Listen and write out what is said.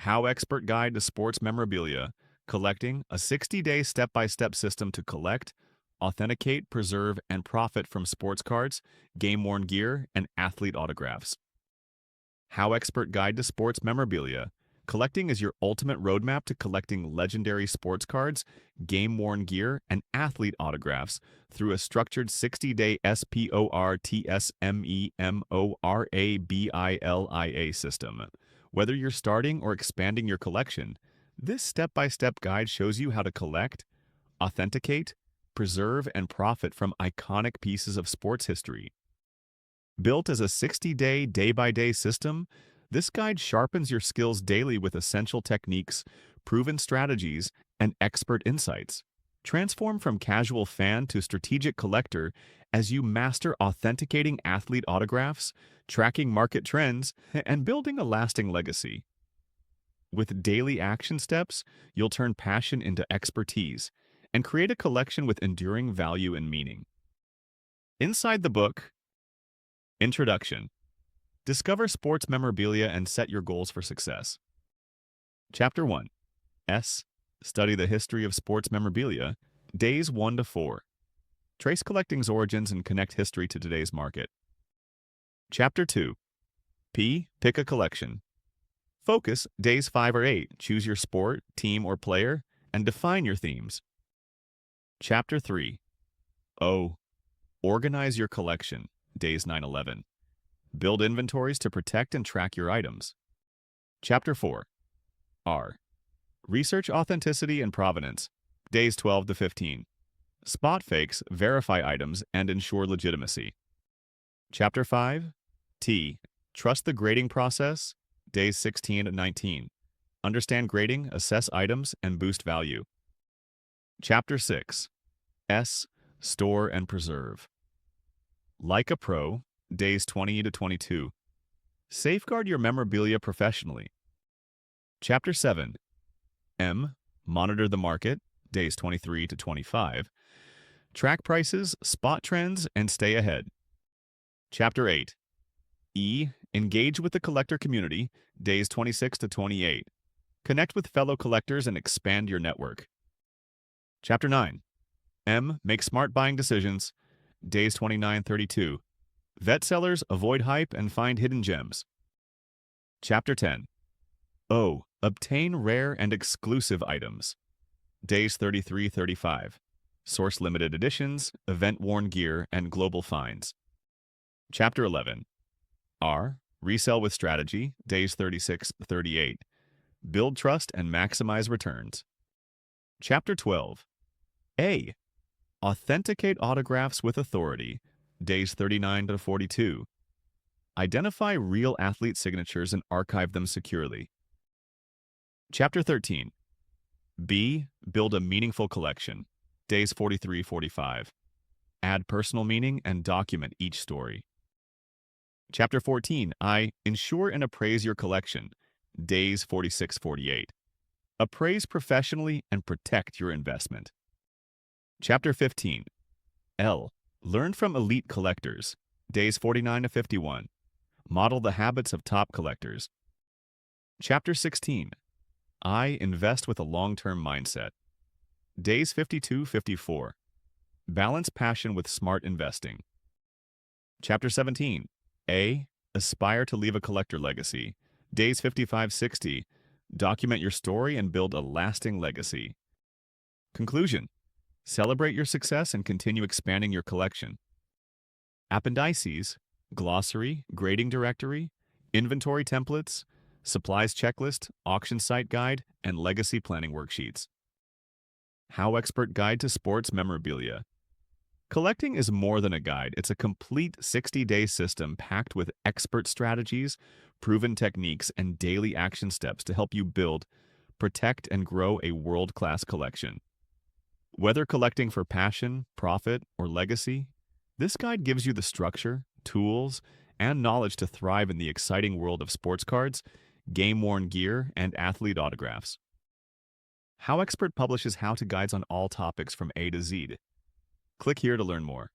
HowExpert Guide to Sports Memorabilia Collecting, a 60-day step-by-step system to collect, authenticate, preserve, and profit from sports cards, game-worn gear, and athlete autographs. HowExpert Guide to Sports Memorabilia Collecting is your ultimate roadmap to collecting legendary sports cards, game-worn gear, and athlete autographs through a structured 60-day SPORTSMEMORABILIA system. Whether you're starting or expanding your collection, this step-by-step guide shows you how to collect, authenticate, preserve, and profit from iconic pieces of sports history. Built as a 60-day, day-by-day system, this guide sharpens your skills daily with essential techniques, proven strategies, and expert insights. Transform from casual fan to strategic collector as you master authenticating athlete autographs, tracking market trends, and building a lasting legacy. With daily action steps, you'll turn passion into expertise and create a collection with enduring value and meaning. Inside the book, Introduction. Discover sports memorabilia and set your goals for success. Chapter 1. Study the history of sports memorabilia. Days 1 to 4. Trace collecting's origins and connect history to today's market. Chapter 2. Pick a collection. Focus, days 5 or 8. Choose your sport, team, or player, and define your themes. Chapter 3. Organize your collection. Days 9-11. Build inventories to protect and track your items. Chapter 4. Research authenticity and provenance. Days 12 to 15. Spot fakes, verify items, and ensure legitimacy. Chapter 5. Trust the grading process. Days 16 to 19. Understand grading, assess items, and boost value. Chapter 6. Store and preserve. Like a pro. Days 20 to 22. Safeguard your memorabilia professionally. Chapter 7. Monitor the market. Days 23 to 25. Track prices, spot trends, and stay ahead. Chapter 8. Engage with the collector community. Days 26 to 28. Connect with fellow collectors and expand your network. Chapter 9. Make smart buying decisions. Days 29-32. Vet sellers, avoid hype, and find hidden gems. Chapter 10. Obtain rare and exclusive items. Days 33-35. Source limited editions, event-worn gear, and global finds. Chapter 11. Resell with strategy. Days 36-38. Build trust and maximize returns. Chapter 12. Authenticate autographs with authority. Days 39 to 42. Identify real athlete signatures and archive them securely. Chapter 13. Build a meaningful collection. Days 43-45. Add personal meaning and document each story. Chapter 14. Ensure and appraise your collection. Days 46-48. Appraise professionally and protect your investment. Chapter 15. Learn from elite collectors. Days 49 to 51. Model the habits of top collectors. Chapter 16. Invest with a long-term mindset. Days 52-54. Balance passion with smart investing. Chapter 17. Aspire to leave a collector legacy. Days 55-60. Document your story and build a lasting legacy. Conclusion. Celebrate your success and continue expanding your collection. Appendices, glossary, grading directory, inventory templates, supplies checklist, auction site guide, and legacy planning worksheets. HowExpert Guide to Sports Memorabilia. Collecting is more than a guide. It's a complete 60-day system packed with expert strategies, proven techniques, and daily action steps to help you build, protect, and grow a world-class collection. Whether collecting for passion, profit, or legacy, this guide gives you the structure, tools, and knowledge to thrive in the exciting world of sports cards, game-worn gear, and athlete autographs. HowExpert publishes how-to guides on all topics from A to Z. Click here to learn more.